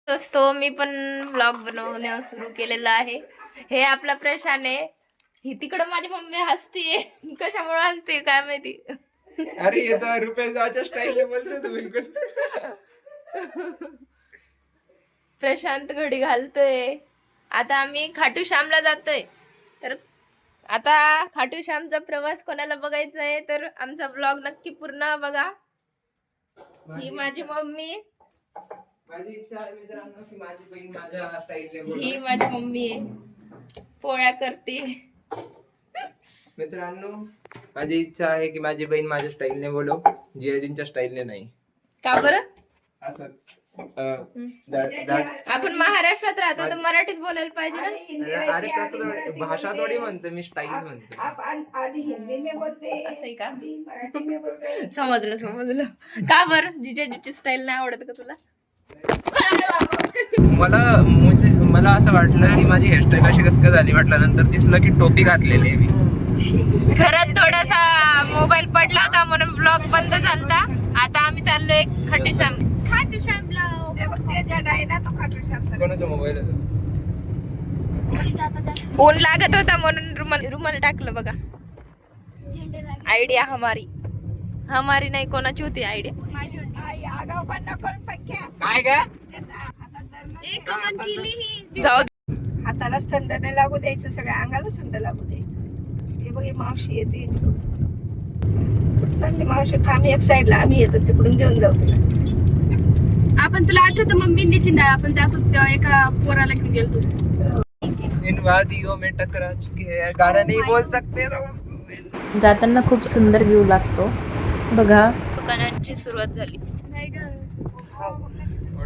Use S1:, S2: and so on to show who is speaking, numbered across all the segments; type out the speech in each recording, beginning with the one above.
S1: असतो मी पण ब्लॉग बनवणे सुरू केलेला आहे. हे आपला प्रशांत आहे. ही तिकडं माझी मम्मी हसतीये. कशामुळे हसते काय माहिती.
S2: अरे ये तो रुपये जाच्या स्टाईल बोलतो तू बिलकुल.
S1: प्रशांत घडी घालतोय. आता आम्ही खाटू श्यामला जातोय. तर आता खाटू श्यामचा प्रवास कोणाला बघायचा आहे तर आमचा ब्लॉग नक्की पूर्ण बघा. ही माझी मम्मी,
S2: माझी इच्छा आहे मित्रांनो की माझी बहीण माझ्या स्टाईलने बोलव.
S1: ही माझी मम्मी आहे. पोळ्या करते.
S2: मित्रांनो माझी इच्छा आहे की माझी बहीण माझ्या स्टाईलने बोलव, जियाजींच्या स्टाईलने नाही.
S1: का बरं?
S2: असंच
S1: आपण महाराष्ट्रात राहतो तर मराठीच बोलायला पाहिजे ना.
S2: अरे तसं थोडी- भाषा थोडी म्हणतो मी, स्टाईल म्हणतो.
S3: आधी हिंदी में बोलते,
S1: असं आहे का?
S3: मराठी में बोलते.
S1: समजलं. का बरं जिजाजीची स्टाईल नाही आवडत का तुला?
S2: मला असं वाटलं की माझी हेअरस्टाईल अशी कसं काय झाली, वाटल्यानंतर दिसलं की टोपी घातलेली आहे मी.
S1: घरात थोडासा मोबाईल पडला होता म्हणून ब्लॉग बंद झालता. आता आम्ही चाललोय खाटू श्यामला.
S3: त्याच्या डायना तो खाटू श्यामचा.
S2: कोणाचा मोबाईल होता?
S1: ऊन लागत होता म्हणून रुमाल टाकलं बघा. आयडिया हमारी नाही, कोणाची होती आयडिया?
S3: आई आगाव पण नको रे पक्क्या.
S2: काय काय
S1: जाऊ दे.
S3: हातालाच थंड नाही लागू द्यायचं, सगळ्या अंगाला थंड लागू द्यायचं. हे बघ ही मावशी येते. कुठं चालली मावशी? थांब एक साईडला, आम्ही येतो तिकडून घेऊन जाऊ तुला.
S4: आपण तुला आठवतं मम्मी निचिंदा आपण जात होतो तेव्हा एका पोराला घेऊन गेलतो.
S2: इन वादियों में टकरा चुके हैं, गाना नहीं बोल सकते दोस्तों.
S1: जाताना खूप सुंदर व्ह्यू लागतो बघा. दुकानांची सुरुवात झाली.
S4: नाही ग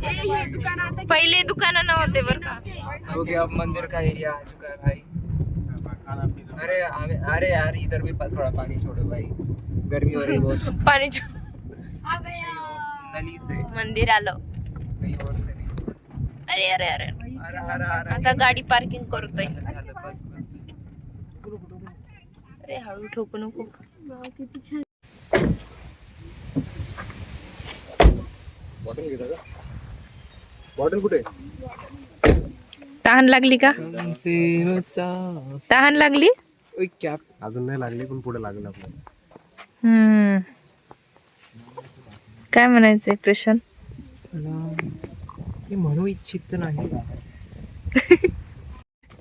S4: हे दुकान आता
S1: पहिले दुकानं नव्हते बर का.
S2: हो गया, अब मंदिर का एरिया आ चुका है भाई. अरे यार इधर भी थोड़ा पानी छोड़ो भाई, गर्मी हो रही है बहुत.
S1: पाणी
S4: आ गया.
S2: नली से
S1: मंदिर आलं.
S2: कहीं और से नहीं.
S1: अरे
S2: अरे
S1: आता गाडी पार्किंग करतोय.
S2: बस
S1: अरे हळू ठोकू नको.
S4: किती छान.
S2: बॉटल कुठे?
S1: तहान लागली का? तहान लागली?
S2: कॅप अजून नाही लागली पण पुढे लागलं आपल्याला.
S1: काय म्हणायचंय प्रशांत?
S2: मी म्हणू इच्छित नाही.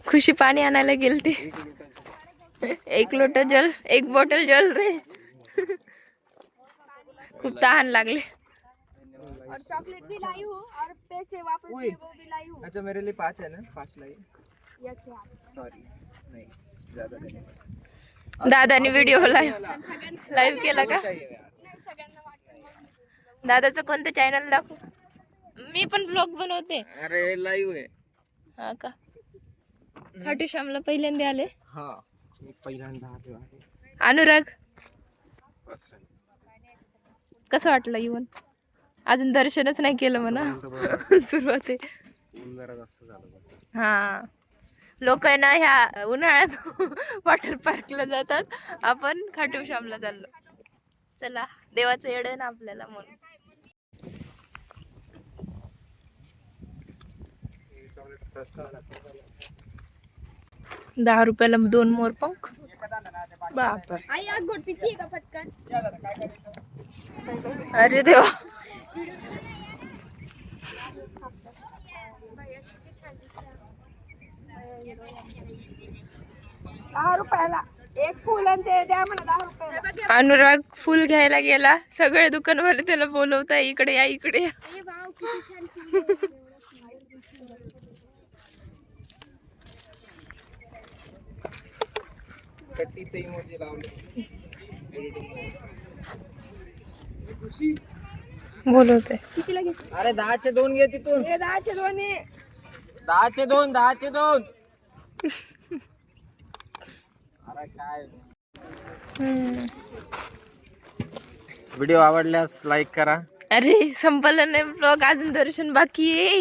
S1: खुशी पाणी आणायला गेलती. एक बॉटल जल रे. खूप तहान लागले.
S4: और चॉकलेट भी लाई हूँ और पैसे वापस
S2: ओए.
S4: थे वो भी लाई हूँ.
S2: अच्छा मेरे लिए 5 है ना, 5 लाई.
S4: या क्या?
S2: सॉरी नहीं ज्यादा देने.
S1: दादानी व्हिडिओ लाईव्ह केला का?
S2: चाहिए यार.
S4: नाही सगळ्यांना वाटतं.
S1: दादाचं कोणतं चॅनल दाखव? मी पण ब्लॉग बनवते.
S2: अरे लाईव्ह आहे.
S1: हा का? खाटू श्यामला पहिल्यांदा आले.
S2: हा मी पहिल्यांदा आलो आहे.
S1: अनुराग कसं वाटलं येऊन? अजून दर्शनच नाही केलं म्हणा. सुरुवात आहे. हा लोक आहे ना ह्या उन्हाळ्यात वॉटर पार्कला जातात. आपण खाटू श्यामला चाललो. चला देवाचं येड आहे ना आपल्याला म्हणून. 10 रुपयाला 2 मोरपंख. बापर.
S4: आई आग घोट पिती का पटकन.
S1: अरे देवा.
S3: ₹10 एक फुल आणि ते द्या म्हणा 10 रुपयाला.
S1: अनुराग फुल घ्यायला गेला. सगळे दुकानवाले त्याला बोलवताय इकडे या इकडे या.
S4: ए वाव किती छान फुल आहे.
S2: कट्टीचे इमोजी लावले.
S1: बोलवते.
S4: कितीला घेतली?
S2: अरे 10चे 2 घे तिथून.
S3: हे 10चे दोन्ही.
S2: 10चे 2. अरे काय व्हिडिओ आवडल्यास लाईक करा.
S1: अरे संपलं नाही ब्लॉग, अजून दर्शन बाकी आहे.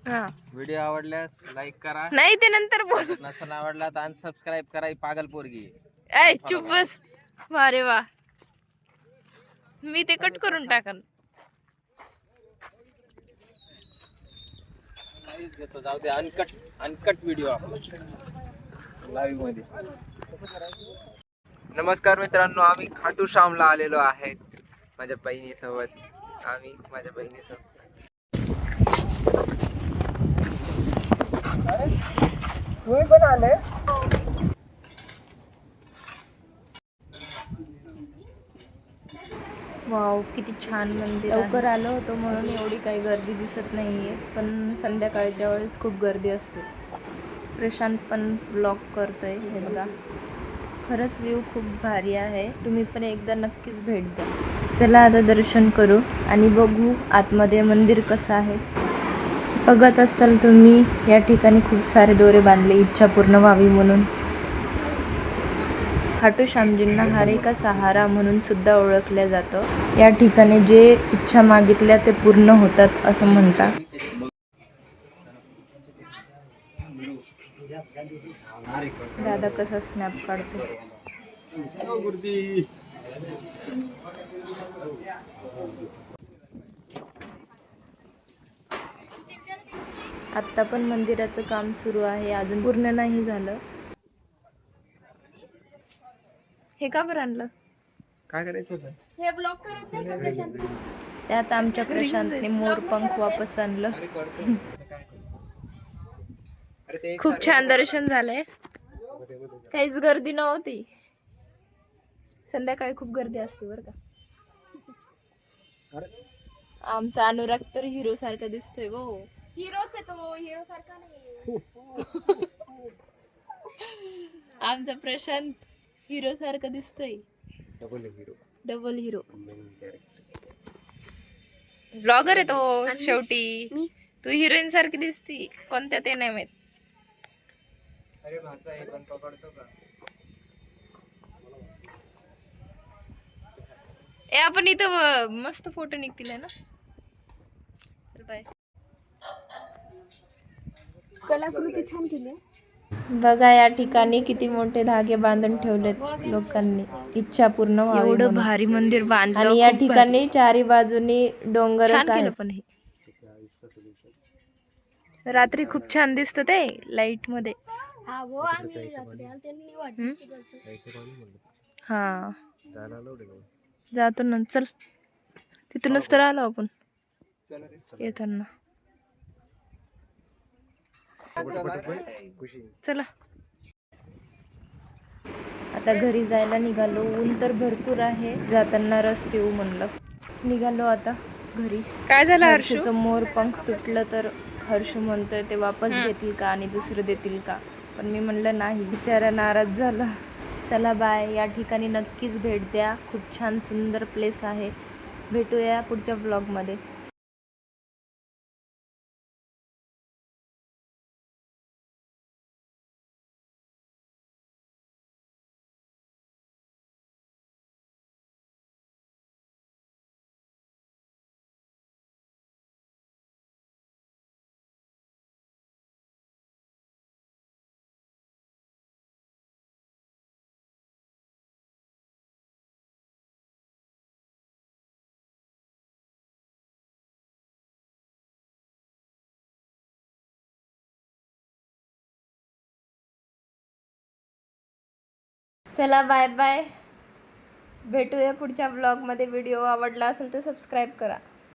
S1: हा
S2: व्हिडिओ आवडल्यास लाईक करा.
S1: नाही ते नंतर बोल.
S2: नसेल आवडला तर अनसबस्क्राईब करा. ही पागल पोरगी.
S1: ऐ चुप बस. अरे वा मी ते कट करून टाकन.
S2: घेतो जाऊ दे. अनकट व्हिडिओ लाईव्ह मध्ये. नमस्कार मित्रांनो, आम्ही खाटू श्यामला आलेलो आहेत माझ्या बहिणीसोबत. माझ्या बहिणीसोबत तुम्ही पण आले.
S1: वाव, किती छान मंदिर. लवकर आलो होतो म्हणून एवढी काही गर्दी दिसत नाहीये, पण संध्याकाळच्या वेळेस खूप गर्दी असते. प्रशांत पण ब्लॉग करतोय, हे बघा. खरंच व्ह्यू खूप भारी आहे. तुम्ही पण एकदा नक्कीच भेट द्या. चला आता दर्शन करू आणि बघू आतमध्ये मंदिर कसं आहे. बघत असताल तुम्ही, या ठिकाणी खूप सारे दोरे बांधले इच्छा पूर्ण व्हावी म्हणून. खाटू श्यामजींना हारे का सहारा म्हणून सुद्धा ओळखलं जातं. या ठिकाणी जे इच्छा मागितल्या ते पूर्ण होतात असं म्हणतात. दादा कसा स्नॅप काढतो. आत्ता पण मंदिराचं काम सुरू आहे, अजून पूर्ण नाही झालं. हे का बरं आणलं?
S2: काय करायचं होतं?
S4: हे ब्लॉक करत नाही का प्रशांत?
S1: त्यात आमच्या प्रशांतने मोरपंख वापस आणलं. खूप छान दर्शन झालंय. काहीच गर्दी नव्हती. संध्याकाळी खूप गर्दी असते बरं का. आमचा अनुराग तर हिरो सारखा दिसतोय वो.
S4: हिरोच आहे तो, हिरो सारखा नाही.
S1: आमचा प्रशांत हिरो सारखा दिसतोय. Double hero. ब्लॉगर आहे तो शेवटी. तू हिरोईन सारखी दिसती. कोणत्या ते नाही माहित.
S2: अरे माझा हे पण पकडतो का?
S1: ए, आपण इथं मस्त फोटो निघतील आहे ना. चल बाय.
S4: कलाकृती छान केली आहे.
S1: बघा या ठिकाणी किती मोठे धागे बांधून ठेवलेत लोकांनी इच्छा पूर्ण व्हावी
S4: एवढं
S1: म्हणून.
S4: भारी मंदिर बांधलं.
S1: आणि या ठिकाणी चारी बाजूनी डोंगरच आहे.
S4: पण हे
S1: रात्री खूप छान दिसत ते लाईट मध्ये. हा जातो ना. चल तिथूनच तर आलो आपण येताना. चला आता घरी जायला निघालो. ऊन तर भरपूर आहे. जाताना रस पिऊ म्हणलं. निघालो आता घरी. काय झालं? हर्षूचं मोर पंख तुटलं तर हर्षू म्हणतोय ते वापस घेतील का आणि दुसरं देतील का, पण मी म्हणलं नाही. बिचारा नाराज झाला. चला बाय. या ठिकाणी नक्कीच भेट द्या. खूप छान सुंदर प्लेस आहे. भेटूया पुढच्या ब्लॉगमध्ये. चला बाय बाय. भेटूया पुढच्या ब्लॉगमध्ये. व्हिडिओ आवडला असेल तर सबस्क्राईब करा.